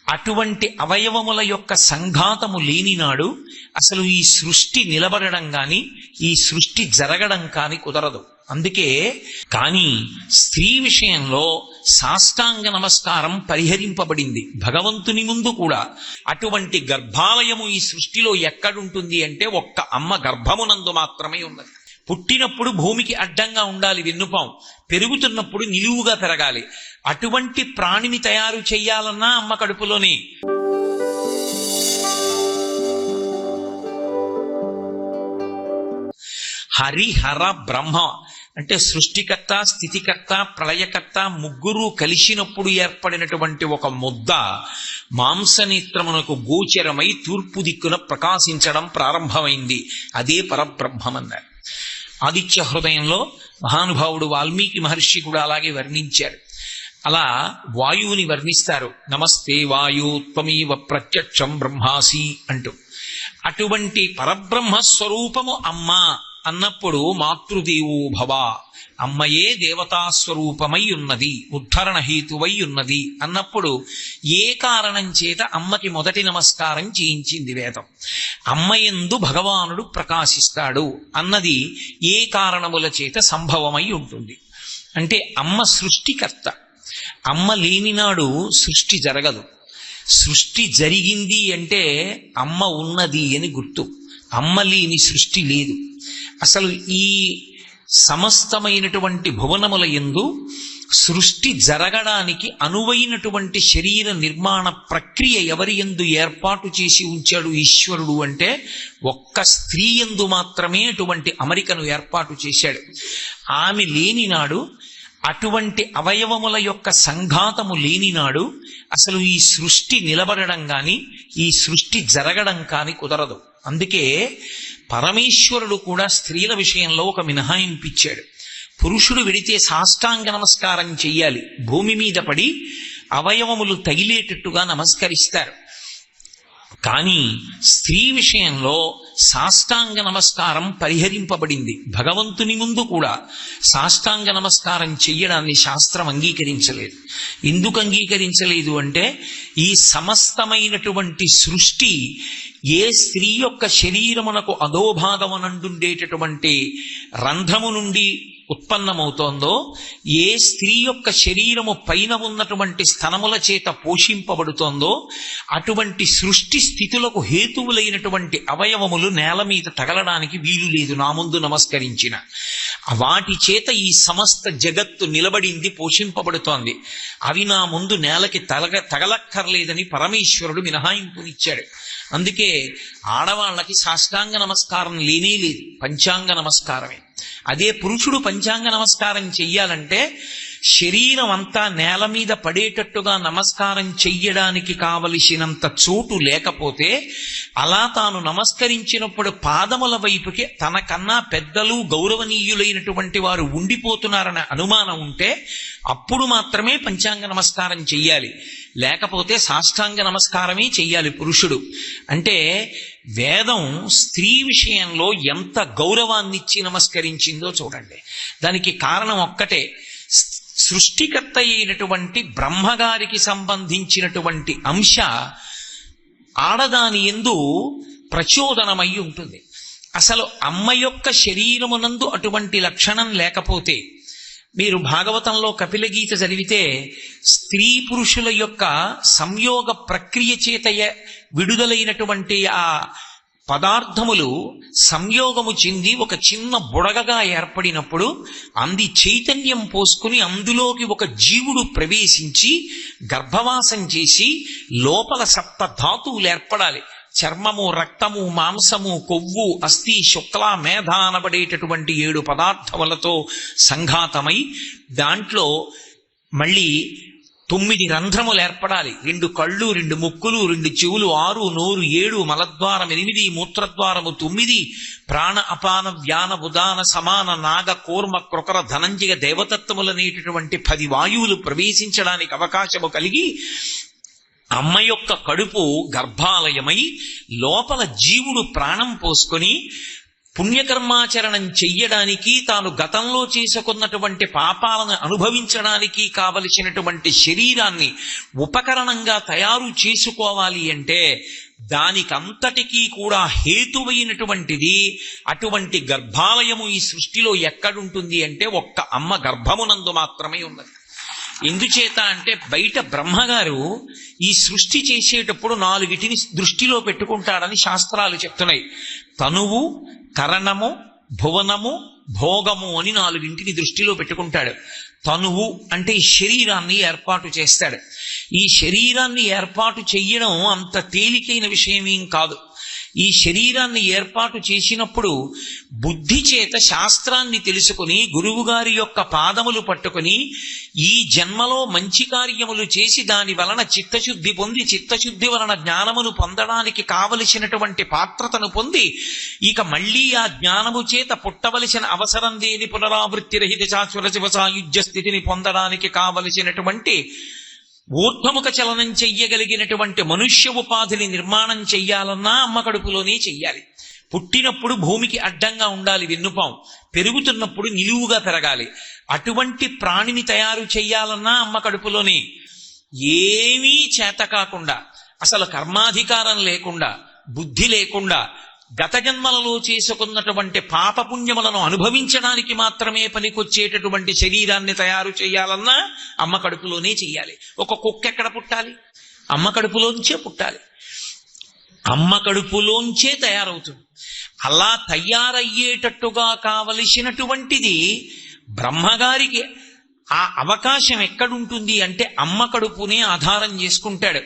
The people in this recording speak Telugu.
అటువంటి అవయవముల యొక్క సంఘాతము లేనినాడు అసలు ఈ సృష్టి నిలబడడం కాని ఈ సృష్టి జరగడం కాని కుదరదు. అందుకే కానీ స్త్రీ విషయంలో సాష్టాంగ నమస్కారం పరిహరింపబడింది భగవంతుని ముందు కూడా. అటువంటి గర్భాలయము ఈ సృష్టిలో ఎక్కడుంటుంది అంటే ఒక్క అమ్మ గర్భమునందు మాత్రమే ఉన్నది. పుట్టినప్పుడు భూమికి అడ్డంగా ఉండాలి వెన్నుపాం, పెరుగుతున్నప్పుడు నిలువుగా పెరగాలి. అటువంటి ప్రాణిని తయారు చెయ్యాలన్నా అమ్మ కడుపులోనే. హరిహర బ్రహ్మ అంటే సృష్టికర్త, స్థితికర్త, ప్రళయకర్త ముగ్గురు కలిసినప్పుడు ఏర్పడినటువంటి ఒక ముద్ద మాంసనేత్రమునకు గోచరమై తూర్పు దిక్కున ప్రకాశించడం ప్రారంభమైంది. అదే పరబ్రహ్మమన్నారు. ఆదిత్య హృదయంలో మహానుభావుడు వాల్మీకి మహర్షి కూడా అలాగే వర్ణించారు. అలా వాయువుని వర్ణిస్తారు, నమస్తే వాయు త్వమీవ ప్రత్యక్షం బ్రహ్మాసి అంటూ. అటువంటి పరబ్రహ్మ స్వరూపము అమ్మ అన్నప్పుడు మాతృదేవో భవ, అమ్మయే దేవతాస్వరూపమై ఉన్నది, ఉద్ధరణ హేతువై ఉన్నది అన్నప్పుడు ఏ కారణం చేత అమ్మకి మొదటి నమస్కారం చేయించింది వేదం? అమ్మయందు భగవానుడు ప్రకాశిస్తాడు అన్నది ఏ కారణముల చేత సంభవమై ఉంటుంది అంటే అమ్మ సృష్టికర్త. అమ్మ లేనినాడు సృష్టి జరగదు. సృష్టి జరిగింది అంటే అమ్మ ఉన్నది అని గుర్తు. అమ్మ లేని సృష్టి లేదు. అసలు ఈ సమస్తమైనటువంటి భువనముల యందు సృష్టి జరగడానికి అనువైనటువంటి శరీర నిర్మాణ ప్రక్రియ ఎవరి యందు ఏర్పాటు చేసి ఉంచాడు ఈశ్వరుడు అంటే ఒక్క స్త్రీ యందు మాత్రమే అటువంటి అమరికను ఏర్పాటు చేశాడు. ఆమె లేనినాడు, అటువంటి అవయవముల యొక్క సంఘాతము లేనినాడు అసలు ఈ సృష్టి నిలబడడం కాని ఈ సృష్టి జరగడం కాని కుదరదు. అందుకే పరమేశ్వరుడు కూడా స్త్రీల విషయంలో ఒక మినహాయింపిచ్చాడు. పురుషుడు వెడితే సాష్టాంగ నమస్కారం చెయ్యాలి, భూమి మీద పడి అవయవములు తగిలేటట్టుగా నమస్కరిస్తారు. కానీ స్త్రీ విషయంలో సాష్టాంగ నమస్కారం పరిహరింపబడింది భగవంతుని ముందు కూడా. సాష్టాంగ నమస్కారం చెయ్యడాన్ని శాస్త్రం అంగీకరించలేదు. ఎందుకు అంగీకరించలేదు అంటే ఈ సమస్తమైనటువంటి సృష్టి ఏ స్త్రీ యొక్క శరీరమునకు అధోభాగమునందుండేటటువంటి రంధ్రము నుండి ఉత్పన్నమవుతోందో, ఏ స్త్రీ యొక్క శరీరము పైన ఉన్నటువంటి స్థనముల చేత పోషింపబడుతోందో అటువంటి సృష్టి స్థితులకు హేతువులైనటువంటి అవయవములు నేల మీద తగలడానికి వీలు లేదు నా ముందు నమస్కరించిన. వాటి చేత ఈ సమస్త జగత్తు నిలబడింది, పోషింపబడుతోంది. అవి నా ముందు నేలకి తగలక్కర్లేదని పరమేశ్వరుడు మినహాయింపునిచ్చాడు. అందుకే ఆడవాళ్ళకి సాష్టాంగ నమస్కారం లేనే లేదు, పంచాంగ నమస్కారమే. అదే పురుషుడు పంచాంగ నమస్కారం చెయ్యాలంటే శరీరం అంతా నేల మీద పడేటట్టుగా నమస్కారం చెయ్యడానికి కావలసినంత చోటు లేకపోతే, అలా తాను నమస్కరించినప్పుడు పాదముల వైపుకి తనకన్నా పెద్దలు గౌరవనీయులైనటువంటి వారు ఉండిపోతున్నారనే అనుమానం ఉంటే అప్పుడు మాత్రమే పంచాంగ నమస్కారం చెయ్యాలి. లేకపోతే సాష్టాంగ నమస్కారమే చెయ్యాలి పురుషుడు. అంటే వేదం స్త్రీ విషయంలో ఎంత గౌరవాన్నిచ్చి నమస్కరించిందో చూడండి. దానికి కారణం ఒక్కటే, సృష్టికర్త అయినటువంటి బ్రహ్మగారికి సంబంధించినటువంటి అంశ ఆడదాని యందు ప్రచోదనమై ఉంటుంది. అసలు అమ్మ యొక్క శరీరమునందు అటువంటి లక్షణం లేకపోతే, మీరు భాగవతంలో కపిలగీత చదివితే స్త్రీ పురుషుల యొక్క సంయోగ ప్రక్రియ చేత విడుదలైనటువంటి ఆ పదార్థములు సంయోగము చెంది ఒక చిన్న బుడగగా ఏర్పడినప్పుడు అంది చైతన్యం పోసుకుని అందులోకి ఒక జీవుడు ప్రవేశించి గర్భవాసం చేసి లోపల సప్త ధాతువులు ఏర్పడాలి. చర్మము, రక్తము, మాంసము, కొవ్వు, అస్థి, శుక్ల, మేధ అనబడేటటువంటి 7 పదార్థములతో సంఘాతమై దాంట్లో మళ్ళీ 9 రంధ్రములు ఏర్పడాలి. 2 కళ్ళు, 2 ముక్కులు, 2 చెవులు, 6 నోరు, 7 మలద్వారం, 8 మూత్రద్వారము, 9 ప్రాణ అపాన వ్యాన ఉదాన సమాన నాగ కూర్మ కృకర ధనంజయ దేవతత్వములనేటటువంటి 10 వాయువులు ప్రవేశించడానికి అవకాశము కలిగి అమ్మ యొక్క కడుపు గర్భాలయమై లోపల జీవుడు ప్రాణం పోసుకొని పుణ్యకర్మాచరణం చెయ్యడానికి, తాను గతంలో చేసుకున్నటువంటి పాపాలను అనుభవించడానికి కావలసినటువంటి శరీరాన్ని ఉపకరణంగా తయారు చేసుకోవాలి అంటే దానికంతటికీ కూడా హేతువైనటువంటిది అటువంటి గర్భాలయము ఈ సృష్టిలో ఎక్కడుంటుంది అంటే ఒక్క అమ్మ గర్భమునందు మాత్రమే ఉన్నది. ఎందుచేత అంటే బయట బ్రహ్మగారు ఈ సృష్టి చేసేటప్పుడు 4 దృష్టిలో పెట్టుకుంటాడని శాస్త్రాలు చెప్తున్నాయి. తనువు, కరణము, భువనము, భోగము అని 4 దృష్టిలో పెట్టుకుంటాడు. తనువు అంటే ఈ శరీరాన్ని ఏర్పాటు చేస్తాడు. ఈ శరీరాన్ని ఏర్పాటు చెయ్యడం అంత తేలికైన విషయమేం కాదు. ఈ శరీరాన్ని ఏర్పాటు చేసినప్పుడు బుద్ధి చేత శాస్త్రాన్ని తెలుసుకుని గురువుగారి యొక్క పాదములు పట్టుకుని ఈ జన్మలో మంచి కార్యములు చేసి దాని వలన చిత్తశుద్ధి పొంది, చిత్తశుద్ధి వలన జ్ఞానమును పొందడానికి కావలసినటువంటి పాత్రతను పొంది, ఇక మళ్ళీ ఆ జ్ఞానము చేత పుట్టవలసిన అవసరం లేని పునరావృత్తి రహిత శాశ్వత శివ సాయుధ్య స్థితిని పొందడానికి కావలసినటువంటి ఊర్ధ్వముఖ చలనం చెయ్యగలిగినటువంటి మనుష్య ఉపాధిని నిర్మాణం చెయ్యాలన్నా అమ్మ కడుపులోనే చెయ్యాలి. పుట్టినప్పుడు భూమికి అడ్డంగా ఉండాలి వెన్నుపాం, పెరుగుతున్నప్పుడు నిలువుగా పెరగాలి. అటువంటి ప్రాణిని తయారు చెయ్యాలన్నా అమ్మ కడుపులోనే. ఏమీ చేత కాకుండా, అసలు కర్మాధికారం లేకుండా, బుద్ధి లేకుండా, గత జన్మలలో చేసుకున్నటువంటి పాపపుణ్యములను అనుభవించడానికి మాత్రమే పనికొచ్చేటటువంటి శరీరాన్ని తయారు చేయాలన్నా అమ్మ కడుపులోనే చెయ్యాలి. ఒక కుక్క ఎక్కడ పుట్టాలి? అమ్మ కడుపులోంచే పుట్టాలి. అమ్మ కడుపులోంచే తయారవుతుంది. అలా తయారయ్యేటట్టుగా కావలసినటువంటిది బ్రహ్మగారికి ఆ అవకాశం ఎక్కడుంటుంది అంటే అమ్మ కడుపునే ఆధారం చేసుకుంటాడు.